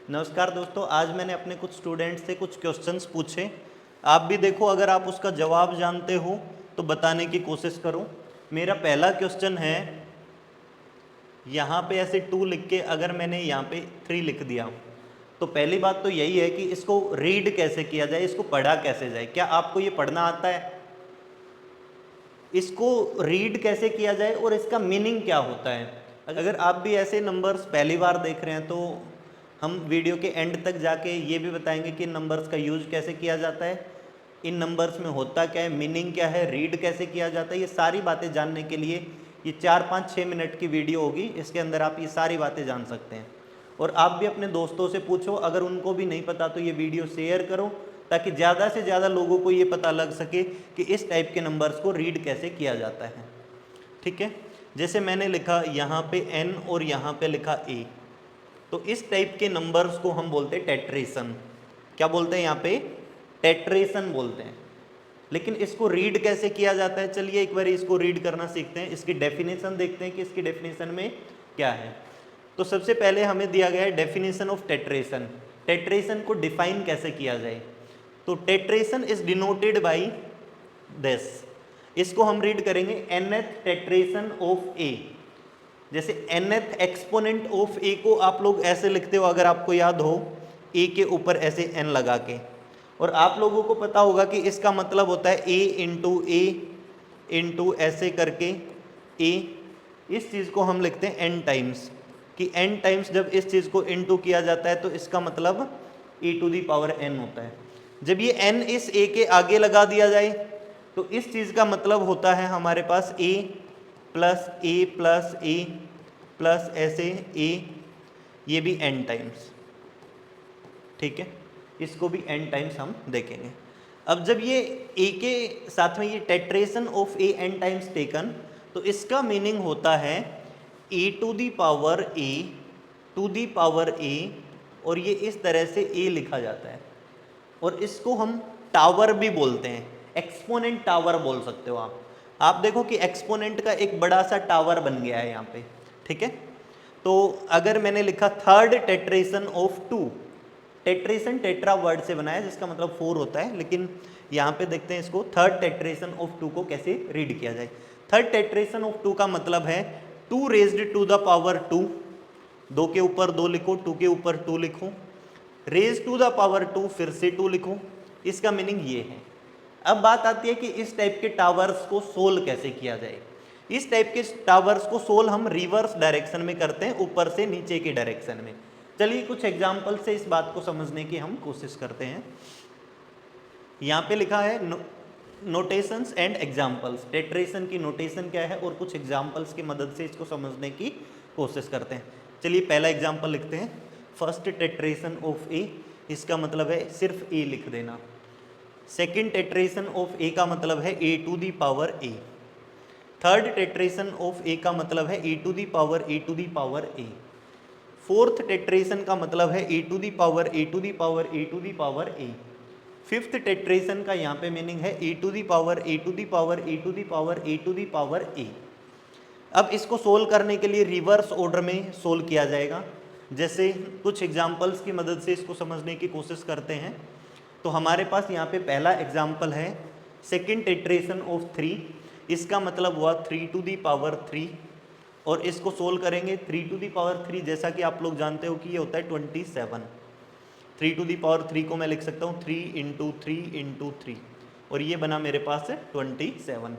नमस्कार दोस्तों, आज मैंने अपने कुछ स्टूडेंट्स से कुछ क्वेश्चंस पूछे। आप भी देखो, अगर आप उसका जवाब जानते हो तो बताने की कोशिश करो। मेरा पहला क्वेश्चन है, यहाँ पे ऐसे 2 लिख के अगर मैंने यहाँ पे 3 लिख दिया, तो पहली बात तो यही है कि इसको रीड कैसे किया जाए, इसको पढ़ा कैसे जाए। क्या आपको ये पढ़ना आता है? इसको रीड कैसे किया जाए और इसका मीनिंग क्या होता है? अगर आप भी ऐसे नंबर्स पहली बार देख रहे हैं तो हम वीडियो के एंड तक जाके ये भी बताएंगे कि नंबर्स का यूज कैसे किया जाता है, इन नंबर्स में होता क्या है, मीनिंग क्या है, रीड कैसे किया जाता है। ये सारी बातें जानने के लिए ये 4-5-6 मिनट की वीडियो होगी, इसके अंदर आप ये सारी बातें जान सकते हैं। और आप भी अपने दोस्तों से पूछो, अगर उनको भी नहीं पता तो ये वीडियो शेयर करो, ताकि ज़्यादा से ज़्यादा लोगों को ये पता लग सके कि इस टाइप के नंबर्स को रीड कैसे किया जाता है। ठीक है, जैसे मैंने लिखा यहाँ पे n और यहाँ पे लिखा a, तो इस टाइप के नंबर्स को हम बोलते हैं टेट्रेशन। क्या बोलते हैं? यहाँ पे टेट्रेशन बोलते हैं। लेकिन इसको रीड कैसे किया जाता है, चलिए एक बार इसको रीड करना सीखते हैं। इसकी डेफिनेशन देखते हैं कि इसकी डेफिनेशन में क्या है। तो सबसे पहले हमें दिया गया है डेफिनेशन ऑफ टेट्रेशन। टेट्रेशन को डिफाइन कैसे किया जाए, तो टेट्रेशन इज डिनोटेड बाई दिस। इसको हम रीड करेंगे nth टेट्रेशन ऑफ a। जैसे nth एक्सपोनेंट ऑफ a को आप लोग ऐसे लिखते हो, अगर आपको याद हो, a के ऊपर ऐसे n लगा के। और आप लोगों को पता होगा कि इसका मतलब होता है a इंटू ऐसे करके a। इस चीज़ को हम लिखते हैं n टाइम्स, कि n टाइम्स जब इस चीज़ को इंटू किया जाता है तो इसका मतलब e⁻n होता है। जब ये n इस a के आगे लगा दिया जाए तो इस चीज़ का मतलब होता है हमारे पास a plus a plus a plus ऐसे a, ये भी n टाइम्स। ठीक है, इसको भी n टाइम्स हम देखेंगे। अब जब ये a के साथ में ये tetration of a n times taken, तो इसका मीनिंग होता है a to the power a to the power a, और ये इस तरह से a लिखा जाता है। और इसको हम टावर भी बोलते हैं, एक्सपोनेंट टावर बोल सकते हो आप देखो कि एक्सपोनेंट का एक बड़ा सा टावर बन गया है यहाँ पे। ठीक है, तो अगर मैंने लिखा third tetration of 2, टेट्रेशन tetra word से बनाया जिसका मतलब 4 होता है, लेकिन यहाँ पे देखते हैं इसको थर्ड टेट्रेशन ऑफ 2 को कैसे रीड किया जाए। थर्ड टेट्रेशन ऑफ 2 का मतलब है 2 रेज्ड टू द पावर 2, 2 के ऊपर 2 लिखो, 2 के ऊपर 2 लिखो, रेज टू द पावर 2 फिर से 2 लिखो। इसका मीनिंग ये है। अब बात आती है कि इस टाइप के टावर्स को सोल्व कैसे किया जाए। इस टाइप के टावर्स को सोल्व हम रिवर्स डायरेक्शन में करते हैं, ऊपर से नीचे की डायरेक्शन में। चलिए कुछ एग्जाम्पल से इस बात को समझने की हम कोशिश करते हैं। यहाँ पे लिखा है नोटेशंस एंड एग्जाम्पल्स। टेट्रेशन की नोटेशन क्या है और कुछ एग्जाम्पल्स की मदद से इसको समझने की कोशिश करते हैं। चलिए पहला एग्जाम्पल लिखते हैं, फर्स्ट टेट्रेशन ऑफ ए, इसका मतलब है सिर्फ ए लिख देना। सेकेंड टेट्रेशन ऑफ ए का मतलब है A to the power A. Third tetration of A का मतलब है A to the power A to the power A. Fourth tetration का मतलब है A to the power A to the power A to the power A. Fifth tetration का यहाँ पे meaning है A to the power A to the power A to the power A to the power A. अब इसको solve करने के लिए reverse order में सोल्व किया जाएगा। जैसे कुछ एग्जाम्पल्स की मदद से इसको समझने की कोशिश करते हैं। तो हमारे पास यहाँ पे पहला एग्जाम्पल है सेकेंड टेट्रेशन ऑफ 3, इसका मतलब हुआ 3 टू दी पावर 3, और इसको सोल्व करेंगे 3 टू दी पावर 3, जैसा कि आप लोग जानते हो कि ये होता है 27। 3 टू दी पावर 3 को मैं लिख सकता हूँ 3 इंटू 3 इंटू 3, और ये बना मेरे पास 27।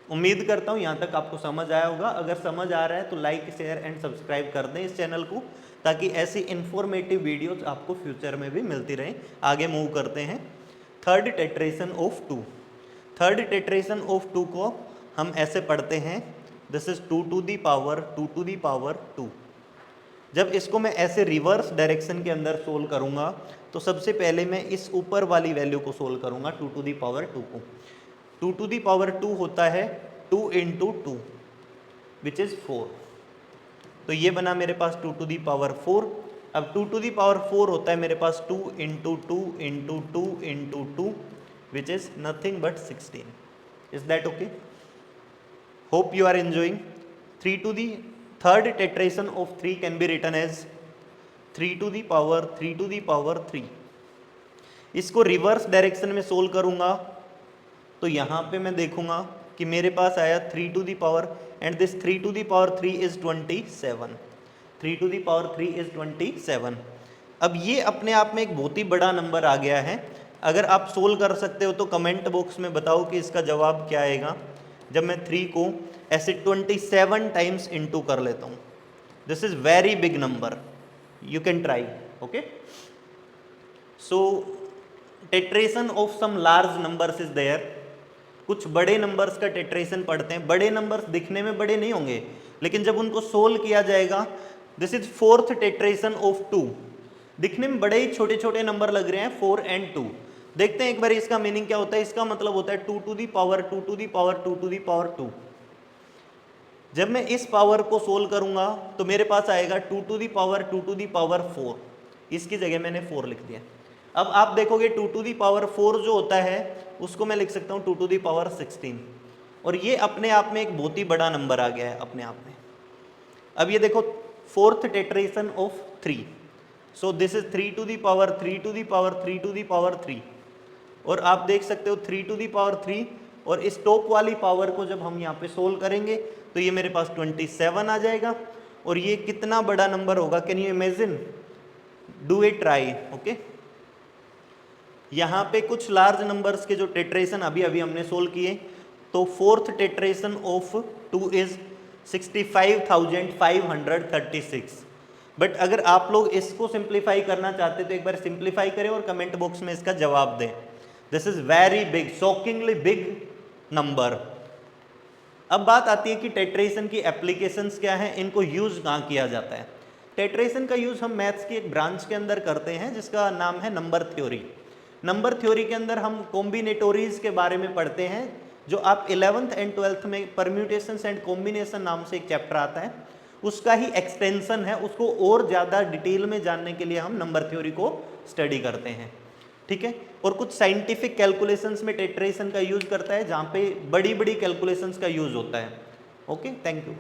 उम्मीद करता हूँ यहाँ तक आपको समझ आया होगा। अगर समझ आ रहा है तो लाइक शेयर एंड सब्सक्राइब कर दें इस चैनल को, ताकि ऐसी इन्फॉर्मेटिव वीडियोज आपको फ्यूचर में भी मिलती रहें। आगे मूव करते हैं, third tetration of 2। Third tetration of 2 को हम ऐसे पढ़ते हैं, this is 2 to the power 2 to the power 2। जब इसको मैं ऐसे रिवर्स डायरेक्शन के अंदर सोल्व करूँगा तो सबसे पहले मैं इस ऊपर वाली वैल्यू को सोल्व करूँगा 2 टू दी पावर 2 को। 2 टू दी पावर 2 होता है 2 इंटू 2 विच इज़ 4, तो ये बना मेरे पास 2 टू दी पावर 4। अब 2 टू दी पावर 4 होता है मेरे पास 2 into 2 into 2 into 2 which is nothing but 16। Is that okay? Hope you are enjoying. 3 to the third tetration of 3 can be written as 3 to the power 3 to the power 3। इसको reverse direction में solve करूंगा तो यहाँ पे मैं देखूंगा कि मेरे पास आया 3 to the power and this 3 to the power 3 is 27। 3 to the power 3 is 27। अब ये अपने आप में एक बहुत ही बड़ा नंबर आ गया है। अगर आप सोल्व कर सकते हो तो कमेंट बॉक्स में बताओ कि इसका जवाब क्या आएगा जब मैं 3 को ऐसे 27 टाइम्स इनटू कर लेता हूँ। This is very big number, you can try. Okay, so tetration of some large numbers is there. कुछ बड़े नंबर्स का टेट्रेशन पढ़ते हैं। बड़े नंबर्स दिखने में बड़े नहीं होंगे, लेकिन जब उनको सोल्व किया जाएगा, this is fourth tetration of 2। दिखने में बड़े ही छोटे छोटे नंबर लग रहे हैं 4 एंड 2। देखते हैं एक बार इसका मीनिंग क्या होता है। इसका मतलब होता है 2 to the power 2 to the power 2 to the power 2। जब मैं इस पावर को सोल्व करूंगा तो मेरे पास आएगा 2 to the power 2 to the power 4। इसकी जगह मैंने 4 लिख दिया। अब आप देखोगे 2 टू दी पावर 4 जो होता है उसको मैं लिख सकता हूँ 2 टू दी पावर 16, और ये अपने आप में एक बहुत ही बड़ा नंबर आ गया है अपने आप में। अब ये देखो fourth tetration of 3, so this is 3 to the power 3 to the power 3 to the power 3, और आप देख सकते हो 3 टू दी पावर 3, और इस टॉप वाली पावर को जब हम यहाँ पे सोल्व करेंगे तो ये मेरे पास 27 आ जाएगा। और ये कितना बड़ा नंबर होगा, can you imagine? Do a try. Okay, यहाँ पे कुछ लार्ज नंबर्स के जो टेट्रेशन अभी अभी हमने सोल्व किए, तो fourth tetration of 2 is 65,536। But अगर आप लोग इसको सिंप्लीफाई करना चाहते तो एक बार सिंप्लीफाई करें और कमेंट बॉक्स में इसका जवाब दें। This is very big, shockingly big number. अब बात आती है कि टेट्रेशन की एप्लीकेशंस क्या हैं, इनको यूज कहाँ किया जाता है। टेट्रेशन का यूज हम मैथ्स की एक ब्रांच के अंदर करते हैं जिसका नाम है नंबर थ्योरी। नंबर थ्योरी के अंदर हम कॉम्बिनेटोरीज के बारे में पढ़ते हैं, जो आप 11th एंड 12th में परम्यूटेशंस एंड कॉम्बिनेशन नाम से एक चैप्टर आता है, उसका ही एक्सटेंशन है। उसको और ज़्यादा डिटेल में जानने के लिए हम नंबर थ्योरी को स्टडी करते हैं। ठीक है, और कुछ साइंटिफिक कैलकुलेशंस में टेट्रेशन का यूज करता है, जहाँ पे बड़ी बड़ी कैलकुलेशंस का यूज होता है। Okay, thank you.